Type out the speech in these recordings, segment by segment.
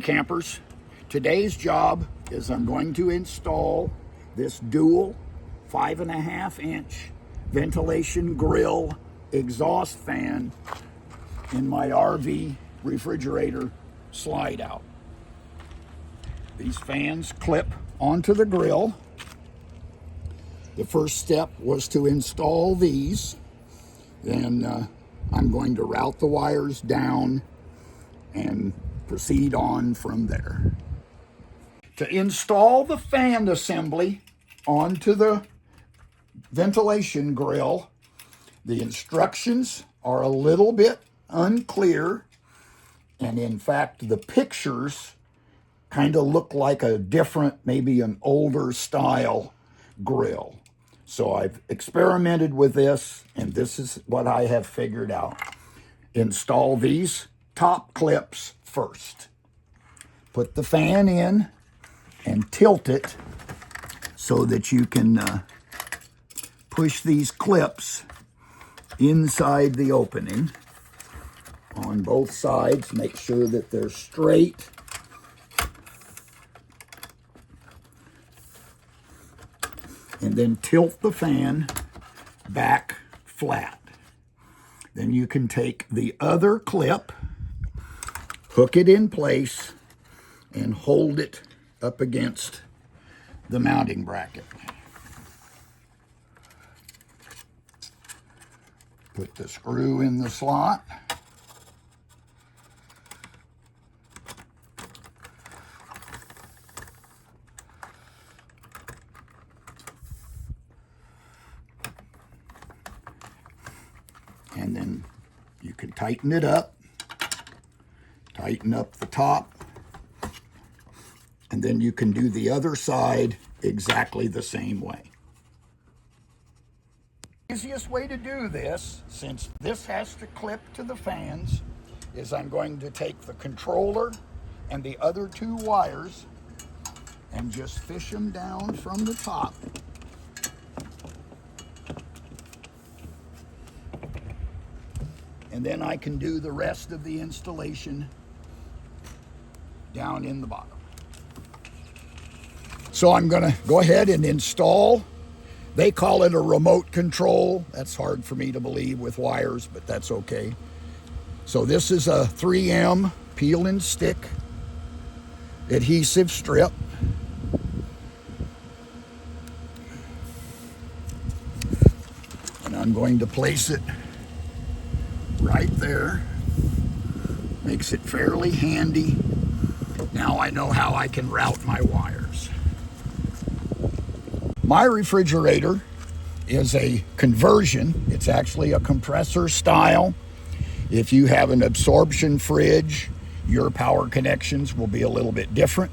campers. Today's job is I'm going to install this dual 5.5-inch ventilation grill exhaust fan in my RV refrigerator slide out. These fans clip onto the grill. The first step was to install these. Then I'm going to route the wires down and proceed on from there. To install the fan assembly onto the ventilation grill, the instructions are a little bit unclear, and in fact the pictures kind of look like a different, maybe an older style grill. So I've experimented with this, and this is what I have figured out. Install these top clips first. Put the fan in and tilt it so that you can push these clips inside the opening on both sides. Make sure that they're straight. And then tilt the fan back flat. Then you can take the other clip, hook it in place, and hold it up against the mounting bracket. Put the screw in the slot. And then you can tighten it up, tighten up the top, and then you can do the other side exactly the same way. The easiest way to do this, since this has to clip to the fans, is I'm going to take the controller and the other two wires and just fish them down from the top. And then I can do the rest of the installation down in the bottom. So I'm going to go ahead and install. They call it a remote control. That's hard for me to believe with wires, but that's okay. So this is a 3M peel and stick adhesive strip. And I'm going to place it right there. Makes it fairly handy. Now I know how I can route my wires. My refrigerator is a conversion. It's actually a compressor style. If you have an absorption fridge, your power connections will be a little bit different.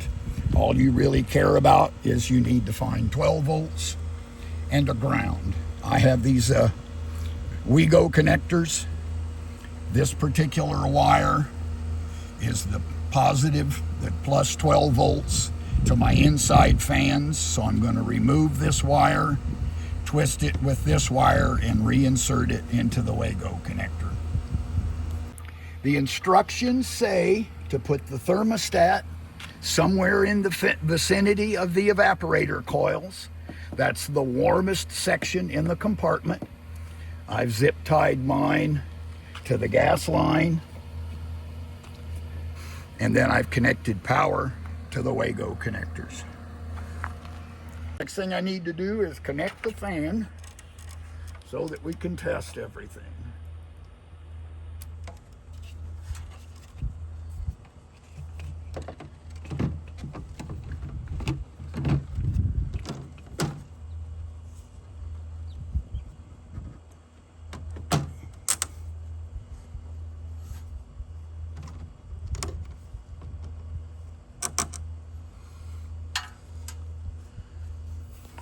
All you really care about is you need to find 12 volts and a ground. I have these Uueego connectors. This particular wire is the positive, the plus 12 volts to my inside fans. So I'm going to remove this wire, twist it with this wire, and reinsert it into the Uueego connector. The instructions say to put the thermostat somewhere in the vicinity of the evaporator coils. That's the warmest section in the compartment. I've zip tied mine to the gas line, and then I've connected power to the Uueego connectors. Next thing I need to do is connect the fan so that we can test everything.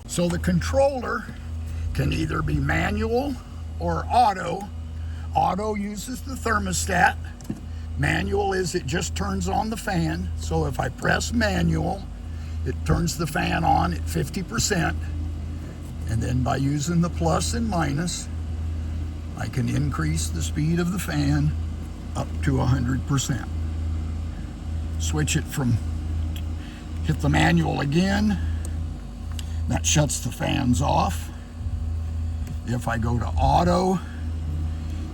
So the controller can either be manual or auto. Auto uses the thermostat. Manual is it just turns on the fan. So if I press manual, it turns the fan on at 50%. And then by using the plus and minus, I can increase the speed of the fan up to 100%. switch it from, hit the manual again. That shuts the fans off. If I go to auto,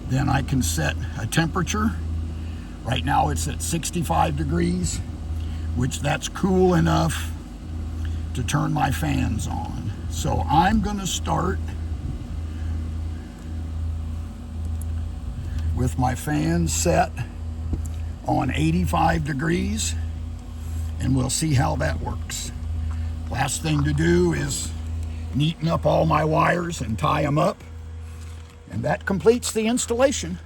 then I can set a temperature. Right now it's at 65 degrees, which that's cool enough to turn my fans on. So I'm going to start with my fans set on 85 degrees, and we'll see how that works. Last thing to do is neaten up all my wires and tie them up, and that completes the installation.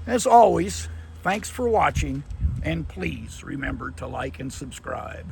As always, thanks for watching, and please remember to like and subscribe.